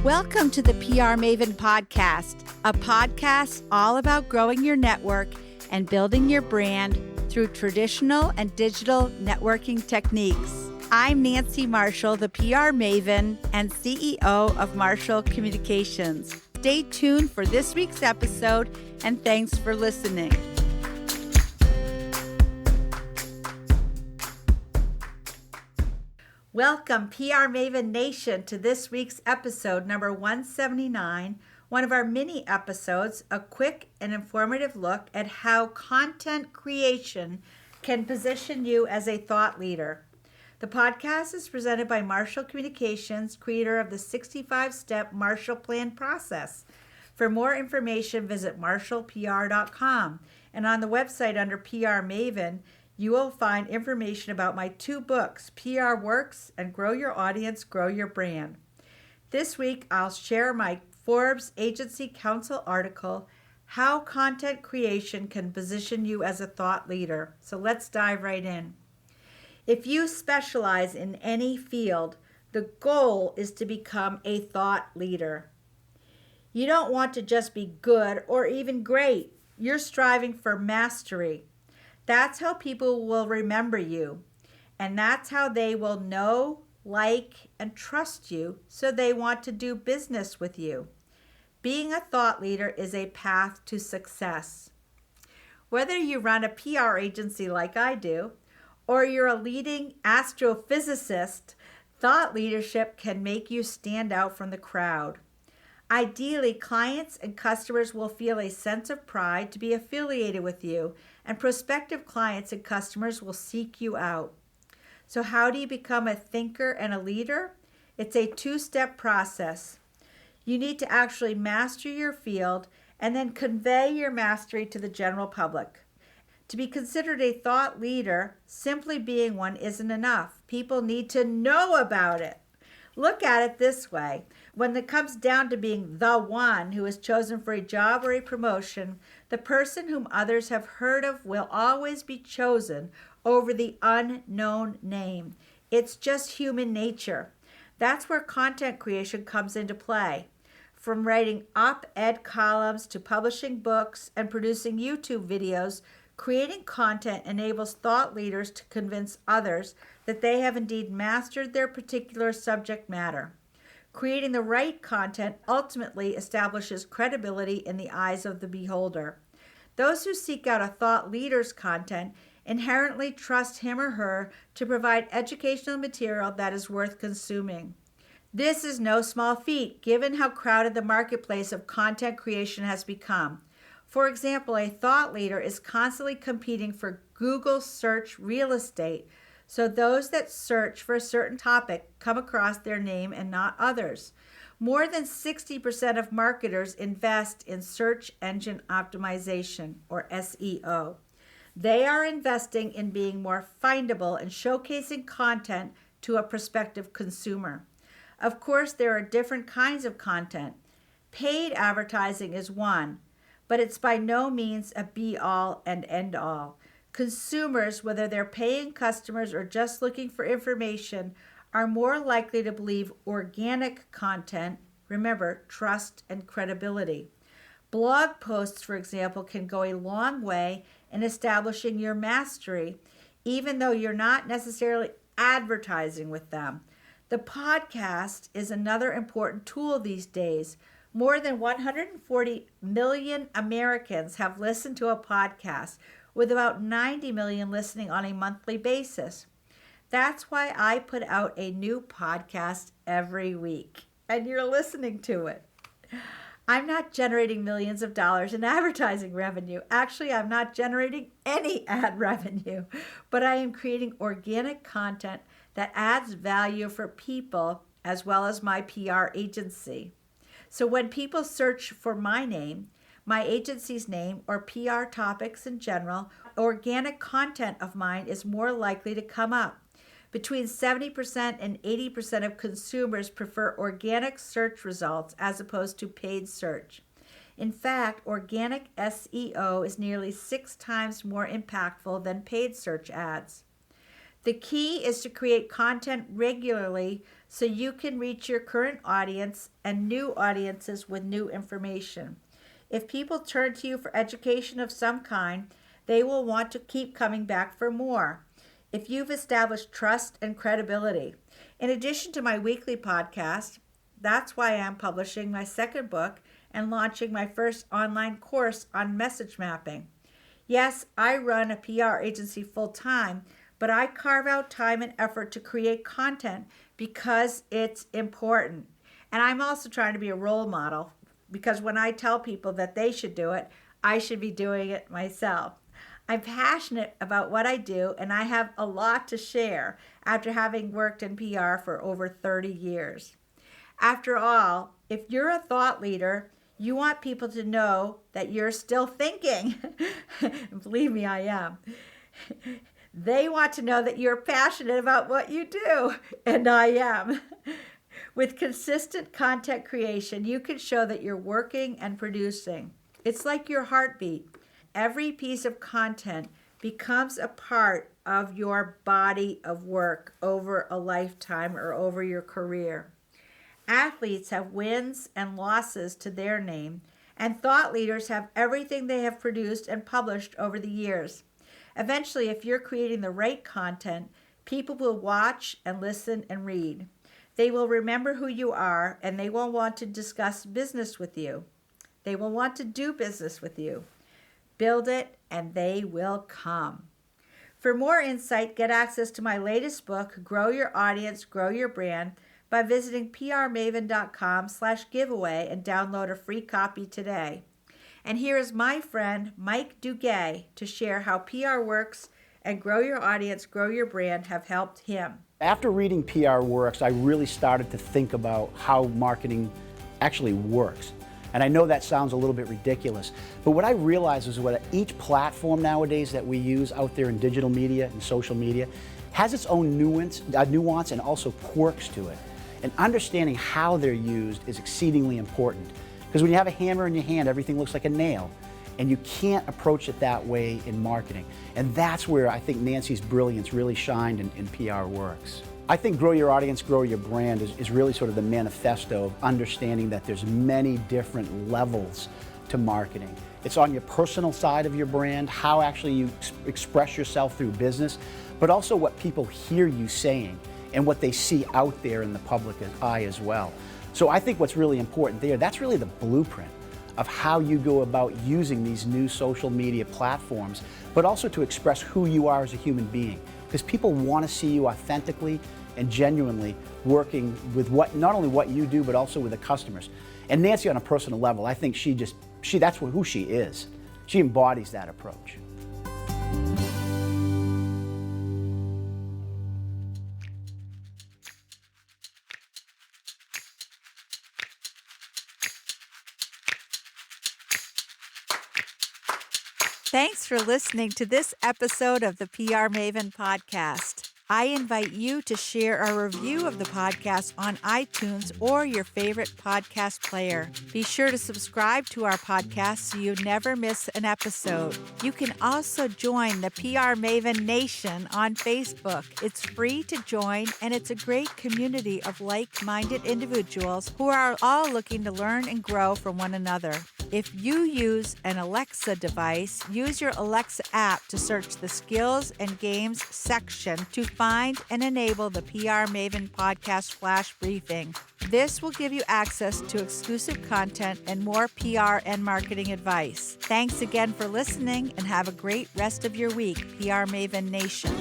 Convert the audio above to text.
Welcome to the PR Maven Podcast, a podcast all about growing your network and building your brand through traditional and digital networking techniques. I'm Nancy Marshall, the PR Maven and CEO of Marshall Communications. Stay tuned for this week's episode, and thanks for listening. Welcome, PR Maven Nation, to this week's episode, number 179, one of our mini episodes, a quick and informative look at how content creation can position you as a thought leader. The podcast is presented by Marshall Communications, creator of the 65-step Marshall Plan process. For more information, visit marshallpr.com. And on the website under PR Maven, you will find information about my two books, PR Works and Grow Your Audience, Grow Your Brand. This week, I'll share my Forbes Agency Council article, How Content Creation Can Position You as a Thought Leader. So let's dive right in. If you specialize in any field, the goal is to become a thought leader. You don't want to just be good or even great. You're striving for mastery. That's how people will remember you, and that's how they will know, like, and trust you, so they want to do business with you. Being a thought leader is a path to success. Whether you run a PR agency like I do, or you're a leading astrophysicist, thought leadership can make you stand out from the crowd. Ideally, clients and customers will feel a sense of pride to be affiliated with you, and prospective clients and customers will seek you out. So how do you become a thinker and a leader? It's a two-step process. You need to actually master your field and then convey your mastery to the general public. To be considered a thought leader, simply being one isn't enough. People need to know about it. Look at it this way. When it comes down to being the one who is chosen for a job or a promotion, the person whom others have heard of will always be chosen over the unknown name. It's just human nature. That's where content creation comes into play. From writing op-ed columns to publishing books and producing YouTube videos, creating content enables thought leaders to convince others that they have indeed mastered their particular subject matter. Creating the right content ultimately establishes credibility in the eyes of the beholder. Those who seek out a thought leader's content inherently trust him or her to provide educational material that is worth consuming. This is no small feat, given how crowded the marketplace of content creation has become. For example, a thought leader is constantly competing for Google search real estate, so those that search for a certain topic come across their name and not others. More than 60% of marketers invest in search engine optimization, or SEO. They are investing in being more findable and showcasing content to a prospective consumer. Of course, there are different kinds of content. Paid advertising is one, but it's by no means a be-all and end-all. Consumers, whether they're paying customers or just looking for information, are more likely to believe organic content, remember, trust and credibility. Blog posts, for example, can go a long way in establishing your mastery, even though you're not necessarily advertising with them. The podcast is another important tool these days. More than 140 million Americans have listened to a podcast, with about 90 million listening on a monthly basis. That's why I put out a new podcast every week, and you're listening to it. I'm not generating millions of dollars in advertising revenue. Actually, I'm not generating any ad revenue, but I am creating organic content that adds value for people as well as my PR agency. So when people search for my name, my agency's name, or PR topics in general, organic content of mine is more likely to come up. Between 70% and 80% of consumers prefer organic search results as opposed to paid search. In fact, organic SEO is nearly 6 times more impactful than paid search ads. The key is to create content regularly so you can reach your current audience and new audiences with new information. If people turn to you for education of some kind, they will want to keep coming back for more. If you've established trust and credibility. In addition to my weekly podcast, that's why I'm publishing my second book and launching my first online course on message mapping. Yes, I run a PR agency full time, but I carve out time and effort to create content because it's important. And I'm also trying to be a role model because when I tell people that they should do it, I should be doing it myself. I'm passionate about what I do, and I have a lot to share after having worked in PR for over 30 years. After all, if you're a thought leader, you want people to know that you're still thinking. Believe me, I am. They want to know that you're passionate about what you do, and I am. With consistent content creation, you can show that you're working and producing. It's like your heartbeat. Every piece of content becomes a part of your body of work over a lifetime or over your career. Athletes have wins and losses to their name, and thought leaders have everything they have produced and published over the years. Eventually, if you're creating the right content, people will watch and listen and read. They will remember who you are, and they will want to discuss business with you. They will want to do business with you. Build it, and they will come. For more insight, get access to my latest book, Grow Your Audience, Grow Your Brand, by visiting prmaven.com/giveaway and download a free copy today. And here is my friend, Mike Duguay, to share how PR Works and Grow Your Audience, Grow Your Brand have helped him. After reading PR Works, I really started to think about how marketing actually works. And I know that sounds a little bit ridiculous, but what I realized is that each platform nowadays that we use out there in digital media and social media has its own nuance and also quirks to it. And understanding how they're used is exceedingly important. Because when you have a hammer in your hand, everything looks like a nail. And you can't approach it that way in marketing. And that's where I think Nancy's brilliance really shined in PR Works. I think Grow Your Audience, Grow Your Brand is really sort of the manifesto of understanding that there's many different levels to marketing. It's on your personal side of your brand, how actually you express yourself through business, but also what people hear you saying and what they see out there in the public eye as well. So I think what's really important there, that's really the blueprint of how you go about using these new social media platforms, but also to express who you are as a human being. Because people want to see you authentically and genuinely working with not only what you do, but also with the customers. And Nancy, on a personal level, I think that's who she is. She embodies that approach. Thanks for listening to this episode of the PR Maven podcast. I invite you to share a review of the podcast on iTunes or your favorite podcast player. Be sure to subscribe to our podcast so you never miss an episode. You can also join the PR Maven Nation on Facebook. It's free to join, and it's a great community of like-minded individuals who are all looking to learn and grow from one another. If you use an Alexa device, use your Alexa app to search the Skills and Games section to find and enable the PR Maven Podcast Flash Briefing. This will give you access to exclusive content and more PR and marketing advice. Thanks again for listening, and have a great rest of your week, PR Maven Nation.